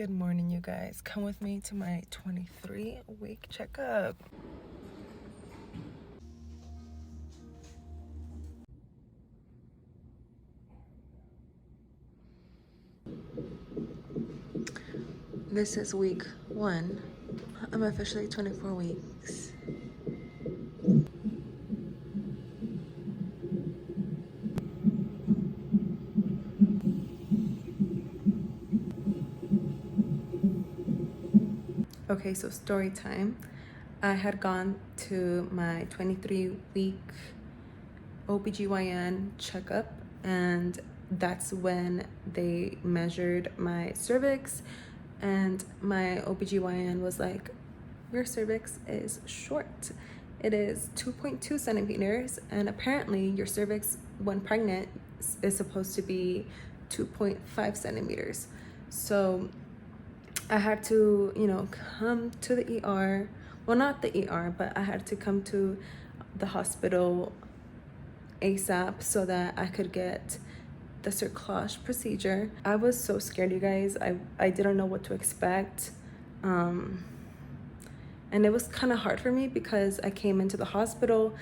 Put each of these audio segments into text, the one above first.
Good morning, you guys. Come with me to my 23-week checkup. This is week 1. I'm officially 24 weeks. Okay, so story time. I had gone to my 23-week OBGYN checkup, and that's when they measured my cervix, and my OBGYN was like, your cervix is short. It is 2.2 centimeters, and apparently your cervix when pregnant is supposed to be 2.5 centimeters. So I had to, come to the ER. Well, not the ER, but I had to come to the hospital ASAP so that I could get the cerclage procedure. I was so scared, you guys. I didn't know what to expect. And it was kind of hard for me because I came into the hospital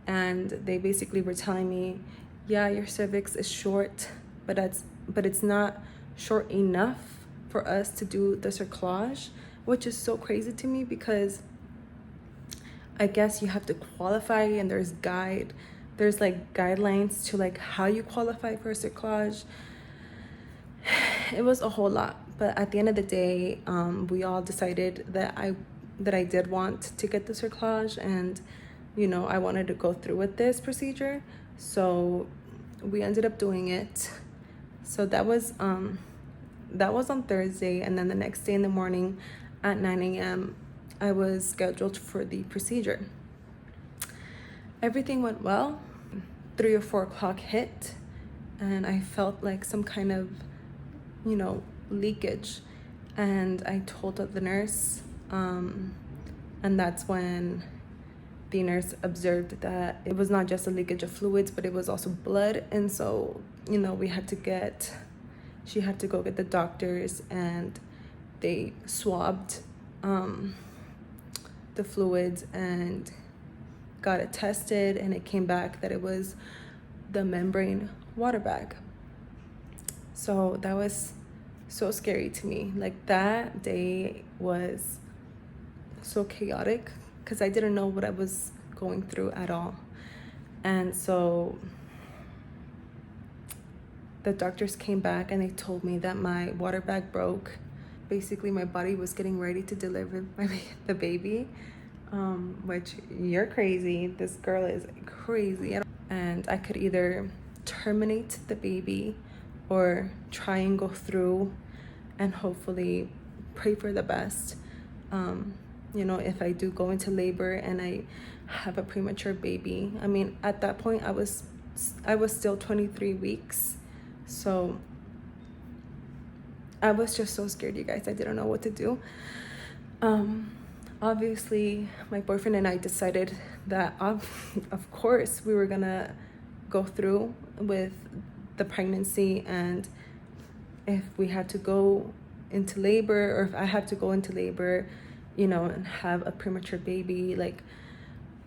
and they basically were telling me, yeah, your cervix is short, but it's not short enough for us to do the cerclage, which is so crazy to me because I guess you have to qualify, and there's like guidelines to like how you qualify for a cerclage. It was a whole lot, but at the end of the day, we all decided that I did want to get the cerclage, and I wanted to go through with this procedure, so we ended up doing it. So that was on Thursday, and then the next day in the morning at 9 a.m. I was scheduled for the procedure. Everything went well. 3 or 4 o'clock hit, and I felt like some kind of leakage, and I told the nurse, and that's when the nurse observed that it was not just a leakage of fluids, but it was also blood. And so she had to go get the doctors, and they swabbed the fluids and got it tested, and it came back that it was the membrane water bag. So that was so scary to me. Like, that day was so chaotic because I didn't know what I was going through at all. And so the doctors came back and they told me that my water bag broke. Basically, my body was getting ready to deliver the baby, which, you're crazy. This girl is crazy. And I could either terminate the baby or try and go through and hopefully pray for the best. If I do go into labor and I have a premature baby. I mean, at that point, I was still 23 weeks. So I was just so scared, you guys. I didn't know what to do. Obviously, my boyfriend and I decided that, of course, we were gonna go through with the pregnancy, and if we had to go into labor, or if I had to go into labor, and have a premature baby, like,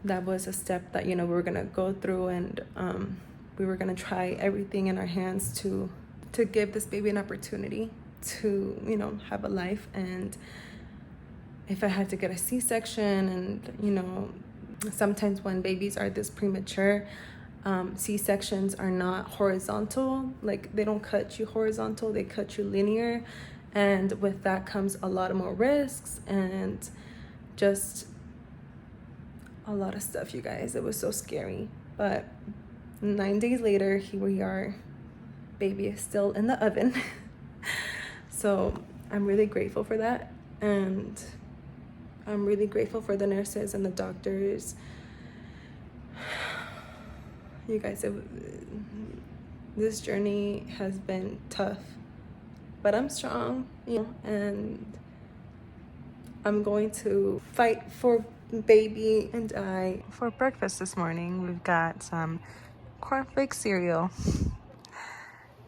that was a step that, we were gonna go through, and we were gonna try everything in our hands to give this baby an opportunity to, have a life. And if I had to get a C-section, and, sometimes when babies are this premature, C-sections are not horizontal. Like, they don't cut you horizontal, they cut you linear. And with that comes a lot more risks and just a lot of stuff, you guys. It was so scary. But 9 days later, here we are. Baby is still in the oven. So I'm really grateful for that. And I'm really grateful for the nurses and the doctors. You guys, this journey has been tough, but I'm strong, and I'm going to fight for baby and I. For breakfast this morning, we've got some cornflake cereal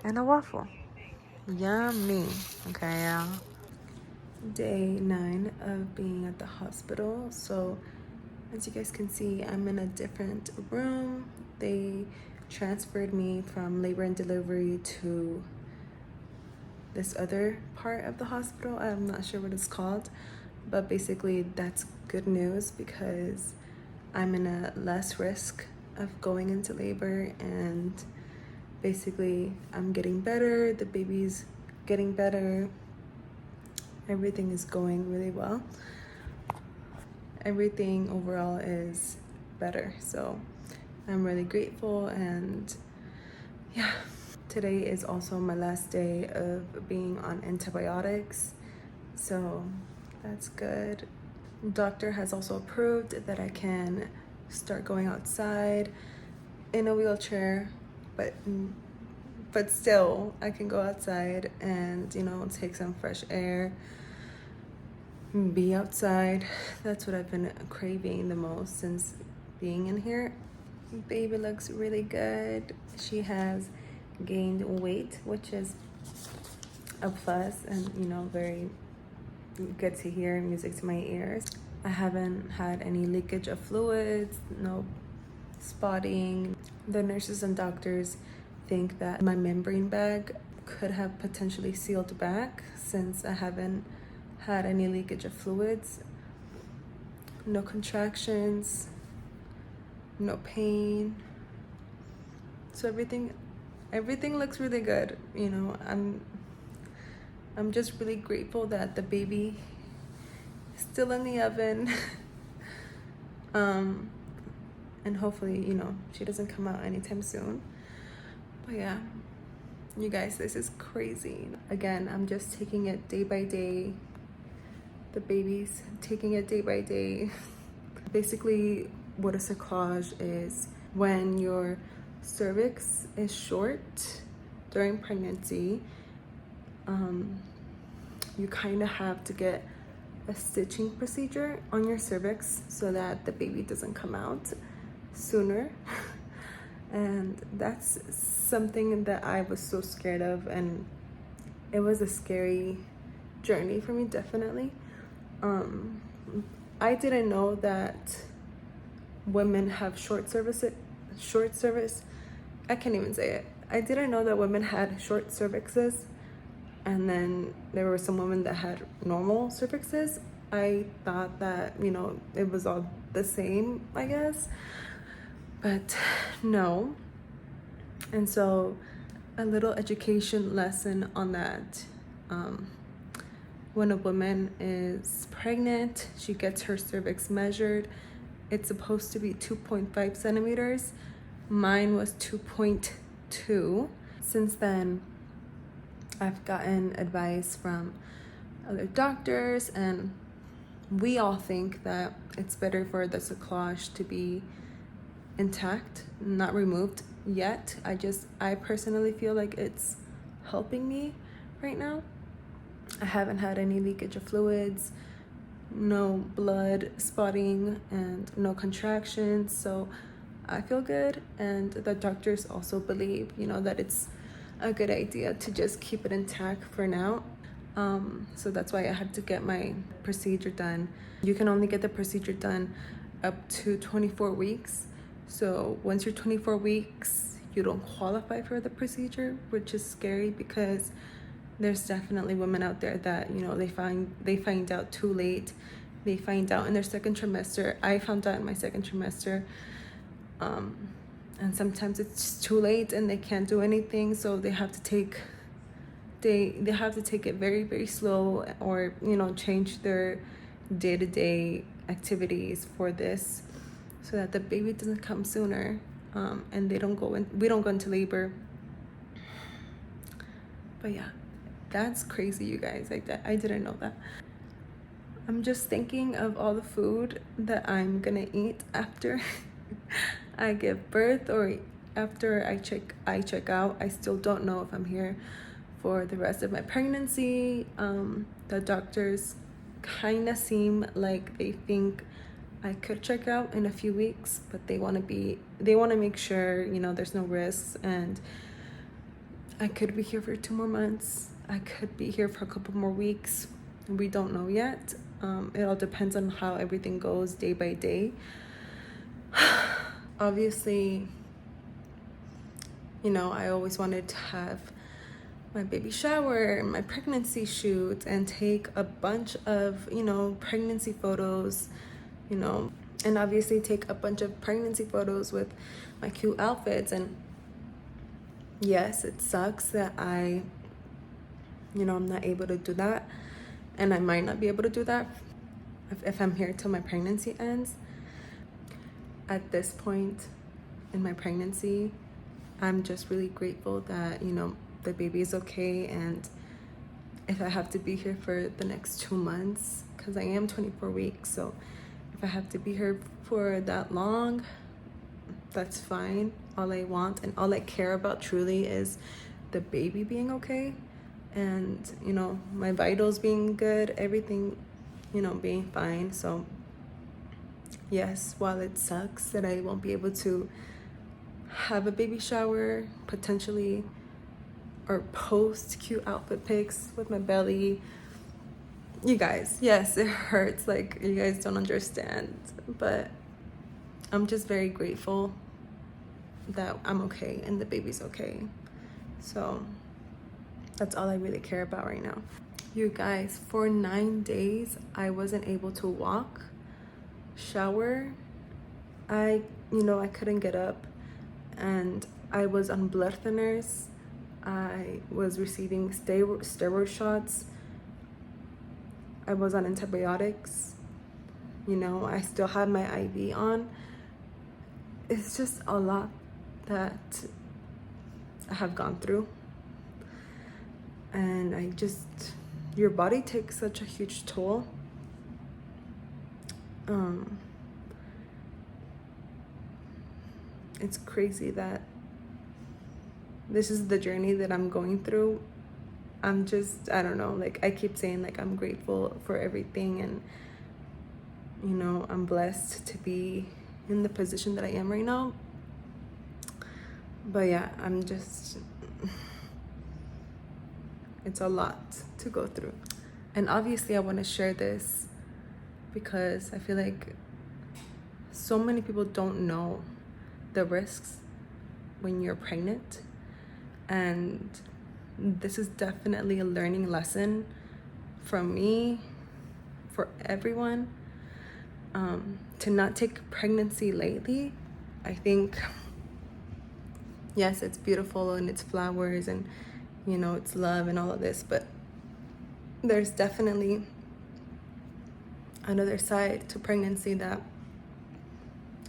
and a waffle. Yummy. Okay, y'all. day 9 of being at the hospital. So as you guys can see, I'm in a different room. They transferred me from labor and delivery to this other part of the hospital. I'm not sure what it's called, but basically that's good news because I'm in a less risk of going into labor, and basically I'm getting better, the baby's getting better, everything is going really well. Everything overall is better, so I'm really grateful. And yeah, today is also my last day of being on antibiotics, so that's good. Doctor has also approved that I can start going outside in a wheelchair, but still I can go outside and, you know, take some fresh air, be outside. That's what I've been craving the most since being in here. Baby looks really good. She has gained weight, which is a plus, and, you know, very good to hear, music to my ears. I haven't had any leakage of fluids, no spotting. The nurses and doctors think that my membrane bag could have potentially sealed back since I haven't had any leakage of fluids. No contractions, no pain. So everything looks really good. You know, I'm just really grateful that the baby is still in the oven. And hopefully, you know, she doesn't come out anytime soon. But yeah, you guys, this is crazy. Again, I'm just taking it day by day. The baby's taking it day by day. Basically, what a cerclage is when your cervix is short during pregnancy. You kind of have to get a stitching procedure on your cervix so that the baby doesn't come out sooner. And that's something that I was so scared of, and it was a scary journey for me, definitely. I didn't know that women have short cervix. I can't even say it. I didn't know that women had short cervixes, and then there were some women that had normal cervixes. I thought that, you know, it was all the same, I guess, but no. And so a little education lesson on that. When a woman is pregnant, she gets her cervix measured. It's supposed to be 2.5 centimeters. Mine was 2.2. Since then, I've gotten advice from other doctors, and we all think that it's better for the cerclage to be intact, not removed yet. I personally feel like it's helping me right now. I haven't had any leakage of fluids, no blood spotting, and no contractions, so I feel good. And the doctors also believe, you know, that it's a good idea to just keep it intact for now. So that's why I had to get my procedure done. You can only get the procedure done up to 24 weeks. So once you're 24 weeks, you don't qualify for the procedure, which is scary because there's definitely women out there that, you know, they find out too late. They find out in their second trimester. I found out in my second trimester. And sometimes it's too late and they can't do anything, so they have to take it very, very slow, or, you know, change their day-to-day activities for this so that the baby doesn't come sooner, and we don't go into labor. But yeah, that's crazy, you guys. Like that, I didn't know that. I'm just thinking of all the food that I'm gonna eat after I give birth, or after I check out. I still don't know if I'm here for the rest of my pregnancy. The doctors kind of seem like they think I could check out in a few weeks, but they want to make sure, you know, there's no risks, and I could be here for 2 more months. I could be here for a couple more weeks. We don't know yet. It all depends on how everything goes day by day. Obviously, you know, I always wanted to have my baby shower, my pregnancy shoot, and take a bunch of, you know, pregnancy photos, you know, and obviously take a bunch of pregnancy photos with my cute outfits. And yes, it sucks that I'm not able to do that, and I might not be able to do that if I'm here till my pregnancy ends. At this point in my pregnancy, I'm just really grateful that, you know, the baby is okay. And if I have to be here for the next 2 months, because I am 24 weeks, so if I have to be here for that long, that's fine. All I want and all I care about truly is the baby being okay, and, you know, my vitals being good, everything, you know, being fine. So yes, while it sucks that I won't be able to have a baby shower potentially, or post cute outfit pics with my belly, you guys, yes, it hurts. Like, you guys don't understand, but I'm just very grateful that I'm okay and the baby's okay. So that's all I really care about right now. You guys, for 9 days I wasn't able to walk, shower. I couldn't get up, and I was on blood thinners. I was receiving steroid shots. I was on antibiotics. You know, I still had my IV on. It's just a lot that I have gone through. And your body takes such a huge toll. It's crazy that this is the journey that I'm going through. I don't know, like, I keep saying, like, I'm grateful for everything, and, you know, I'm blessed to be in the position that I am right now. But yeah, it's a lot to go through. And obviously I want to share this because I feel like so many people don't know the risks when you're pregnant. And this is definitely a learning lesson from me, for everyone, to not take pregnancy lightly. I think, yes, it's beautiful and it's flowers and, you know, it's love and all of this, but there's definitely another side to pregnancy that,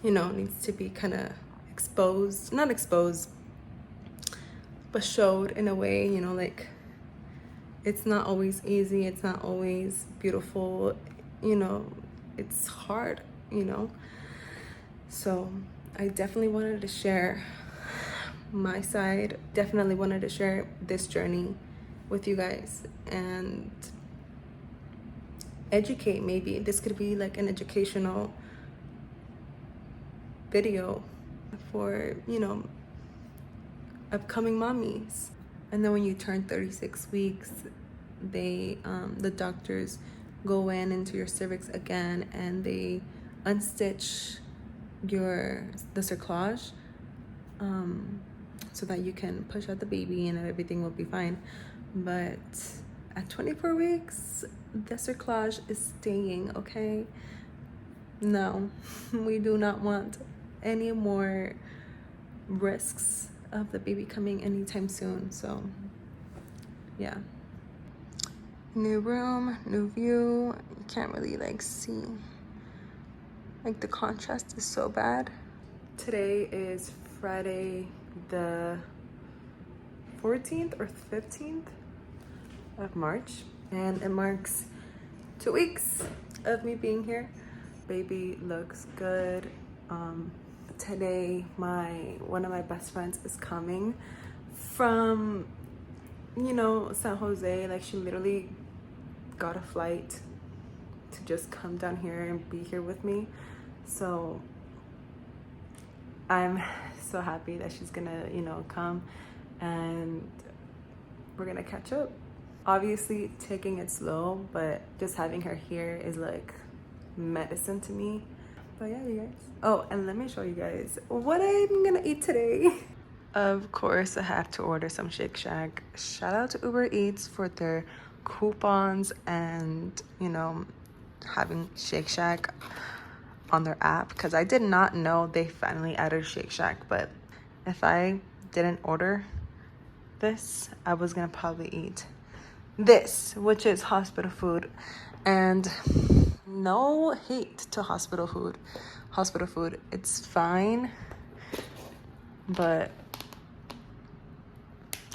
you know, needs to be kind of not exposed, but showed in a way, you know, like, it's not always easy, it's not always beautiful, you know, it's hard, you know. So I definitely wanted to share my side, definitely wanted to share this journey with you guys and educate. Maybe this could be like an educational video for, you know, upcoming mommies. And then when you turn 36 weeks, the doctors go into your cervix again, and they unstitch the cerclage, so that you can push out the baby and everything will be fine. But at 24 weeks, the cerclage is staying, okay? No, we do not want any more risks of the baby coming anytime soon. So yeah, new room, new view. You can't really like see, like, the contrast is so bad. Today is Friday the 14th or 15th of March, and it marks 2 weeks of me being here. Baby looks good. Today one of my best friends is coming from, you know, San Jose. Like, she literally got a flight to just come down here and be here with me. So I'm so happy that she's gonna, you know, come and we're gonna catch up. obviously taking it slow, but just having her here is like medicine to me. But yeah, you guys. Oh, and let me show you guys what I'm gonna eat today. Of course, I had to order some Shake Shack. Shout out to Uber Eats for their coupons and, you know, having Shake Shack on their app, because I did not know they finally added Shake Shack. But if I didn't order this, I was gonna probably eat this, which is hospital food. And no hate to hospital food, it's fine, but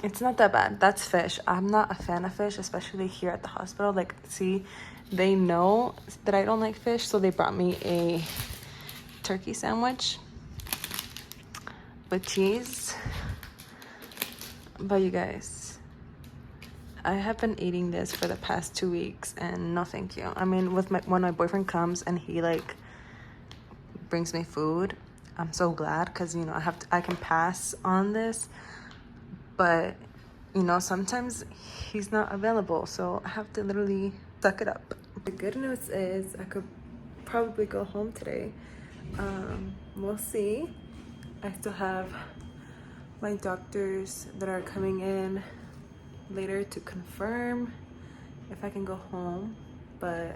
it's not that bad. That's fish. I'm not a fan of fish, especially here at the hospital. Like, see, they know that I don't like fish, so they brought me a turkey sandwich with cheese. But you guys, I have been eating this for the past 2 weeks, and no thank you. I mean, when my boyfriend comes and he like brings me food, I'm so glad, because you know I can pass on this. But you know, sometimes he's not available, so I have to literally suck it up. The good news is I could probably go home today. We'll see. I still have my doctors that are coming in later to confirm if I can go home, but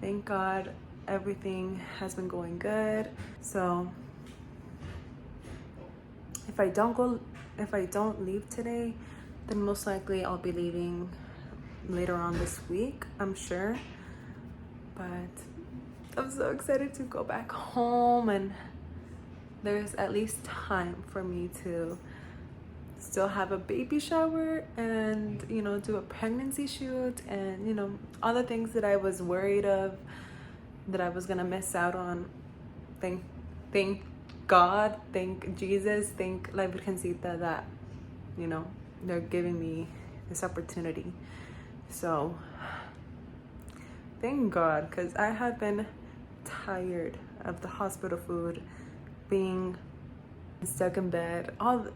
thank God everything has been going good. So if I don't leave today, then most likely I'll be leaving later on this week, I'm sure. But I'm so excited to go back home, and there's at least time for me to still have a baby shower and, you know, do a pregnancy shoot, and, you know, all the things that I was worried of that I was gonna miss out on. Thank God, thank Jesus, thank La Virgencita that, you know, they're giving me this opportunity. So thank God, because I have been tired of the hospital food, being stuck in bed, all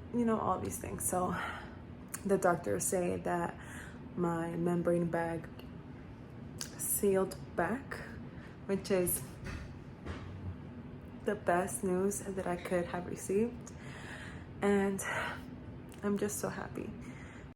these things. So the doctors say that my membrane bag sealed back, which is the best news that I could have received, and I'm just so happy.